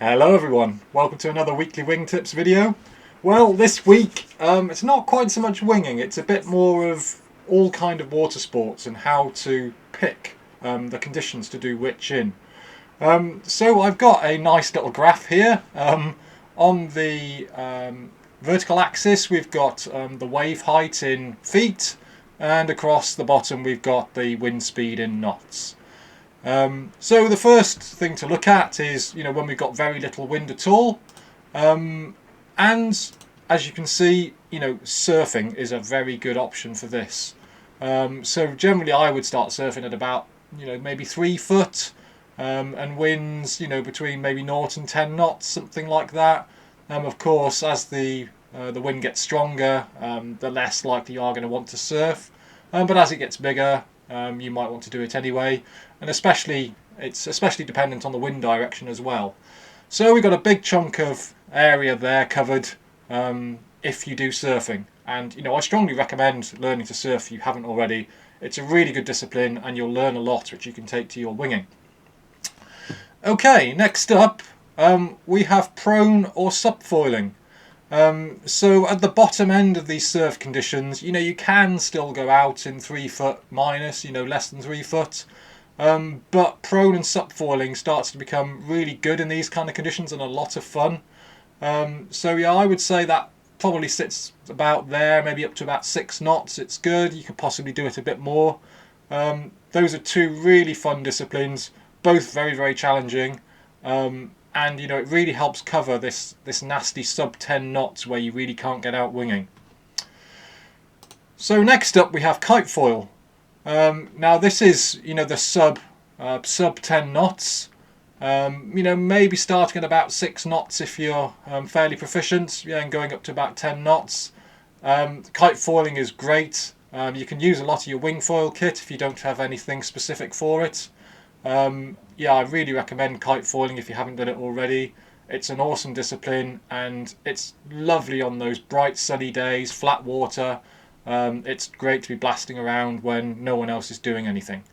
Hello everyone, welcome to another weekly wing tips video. Well, this week it's not quite so much winging, it's a bit more of all kind of water sports and how to pick the conditions to do which in. So I've got a nice little graph here. On the vertical axis we've got the wave height in feet, and across the bottom we've got the wind speed in knots. So the first thing to look at is, when we've got very little wind at all. And as you can see, surfing is a very good option for this. So generally I would start surfing at about, maybe 3 foot, and winds, between maybe 0 and 10 knots, something like that. Of course, as the wind gets stronger, the less likely you are going to want to surf. But as it gets bigger, you might want to do it anyway, and it's especially dependent on the wind direction as well. So we've got a big chunk of area there covered if you do surfing, and I strongly recommend learning to surf if you haven't already. It's a really good discipline and you'll learn a lot which you can take to your winging. Okay, next up we have prone or subfoiling. So at the bottom end of these surf conditions, you can still go out in 3 foot minus, less than 3 foot. But prone and subfoiling starts to become really good in these kind of conditions and a lot of fun. So yeah, I would say that probably sits about there, maybe up to about 6 knots. It's good. You could possibly do it a bit more. Those are two really fun disciplines, both very, very challenging. And it really helps cover this nasty sub 10 knots where you really can't get out winging. So next up we have Kite Foil. Now this is the sub 10 knots. Maybe starting at about 6 knots if you're fairly proficient, and going up to about 10 knots. Kite foiling is great. You can use a lot of your Wingfoil kit if you don't have anything specific for it. Yeah, I really recommend kite foiling if you haven't done it already. It's an awesome discipline and it's lovely on those bright sunny days, flat water. It's great to be blasting around when no one else is doing anything.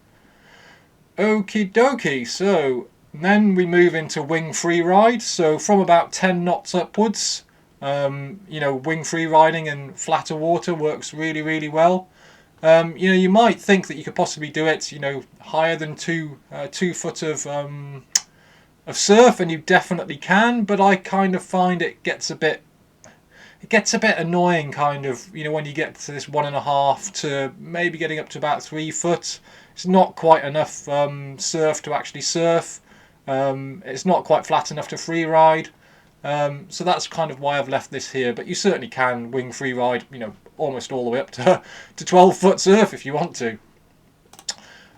Okie dokie, so then we move into wing free ride. So from about 10 knots upwards, wing free riding in flatter water works really, really well. You might think that you could possibly do it, higher than 2 foot of surf, and you definitely can. But I kind of find it gets a bit annoying, kind of, when you get to this 1.5 to maybe getting up to about 3 foot. It's not quite enough surf to actually surf. It's not quite flat enough to free ride. So that's kind of why I've left this here. But you certainly can wing free ride, almost all the way up to 12 foot surf if you want to.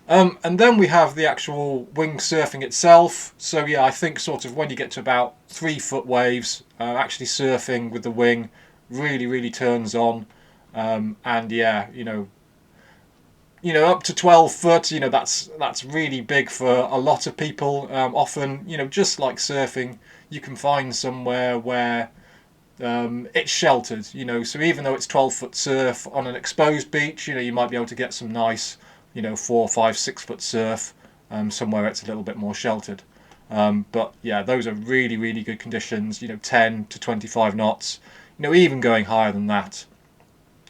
And then we have the actual wing surfing itself. So yeah, I think sort of when you get to about 3 foot waves, actually surfing with the wing really, really turns on. And yeah, up to 12 foot, that's really big for a lot of people. Often, just like surfing, you can find somewhere where it's sheltered, so even though it's 12 foot surf on an exposed beach, you might be able to get some nice, 4, 5, 6 foot surf somewhere it's a little bit more sheltered. But yeah, those are really, really good conditions, 10 to 25 knots, even going higher than that.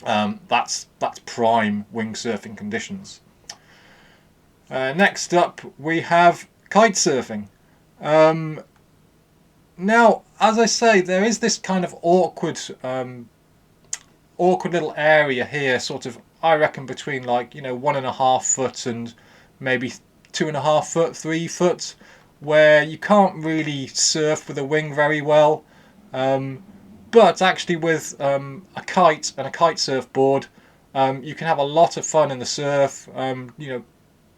That's prime windsurfing conditions. Next up we have kite surfing. Now, as I say, there is this kind of awkward little area here, sort of, I reckon between 1.5 foot and maybe 2.5 foot, 3 foot, where you can't really surf with a wing very well. But actually with a kite and a kite surfboard, you can have a lot of fun in the surf,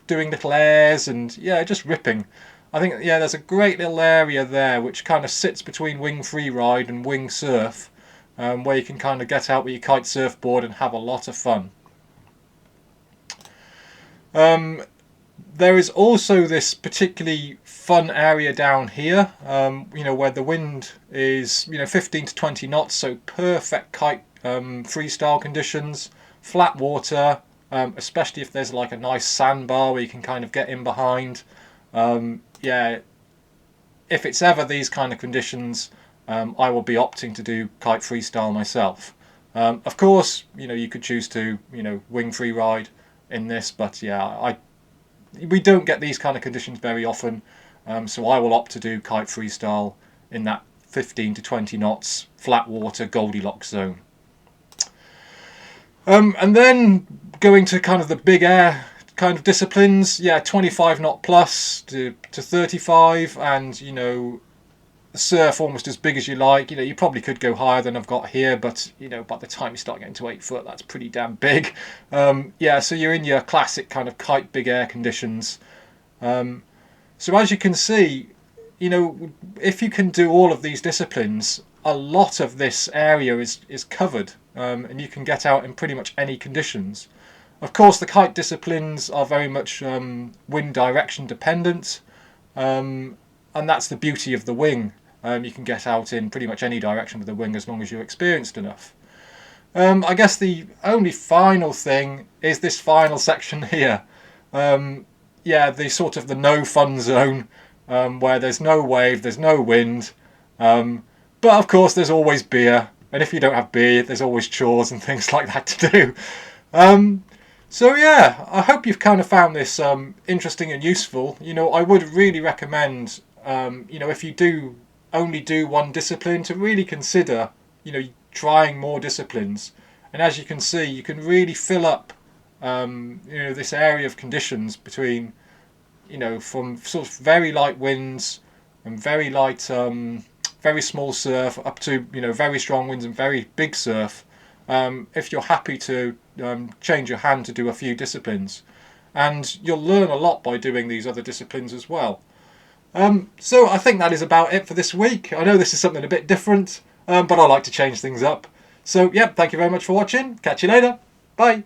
doing little airs and yeah, just ripping. I think, yeah, there's a great little area there which kind of sits between wing free ride and wing surf, where you can kind of get out with your kite surfboard and have a lot of fun. There is also this particularly fun area down here, where the wind is 15 to 20 knots, so perfect kite freestyle conditions, flat water, especially if there's like a nice sandbar where you can kind of get in behind. Yeah, if it's ever these kind of conditions, I will be opting to do Kite Freestyle myself. Of course, you could choose to, wing free ride in this, but yeah, we don't get these kind of conditions very often, so I will opt to do Kite Freestyle in that 15 to 20 knots flat water Goldilocks zone. And then going to kind of the big air kind of disciplines, yeah, 25 knot plus to 35, and surf almost as big as you like. You probably could go higher than I've got here, but by the time you start getting to 8 foot, that's pretty damn big. Yeah, so you're in your classic kind of kite big air conditions. So as you can see, if you can do all of these disciplines, a lot of this area is covered, and you can get out in pretty much any conditions. Of course, the kite disciplines are very much wind direction dependent, and that's the beauty of the wing. You can get out in pretty much any direction with the wing as long as you're experienced enough. I guess the only final thing is this final section here. Yeah, the sort of the no fun zone, where there's no wave, there's no wind, but of course there's always beer, and if you don't have beer, there's always chores and things like that to do. So yeah, I hope you've kind of found this interesting and useful. I would really recommend, if you do only do one discipline, to really consider, trying more disciplines. And as you can see, you can really fill up, this area of conditions between, from sort of very light winds and very light, very small surf up to, very strong winds and very big surf. If you're happy to change your hand to do a few disciplines, and you'll learn a lot by doing these other disciplines as well. So I think that is about it for this week. I know this is something a bit different, but I like to change things up. So yeah, thank you very much for watching. Catch you later. Bye.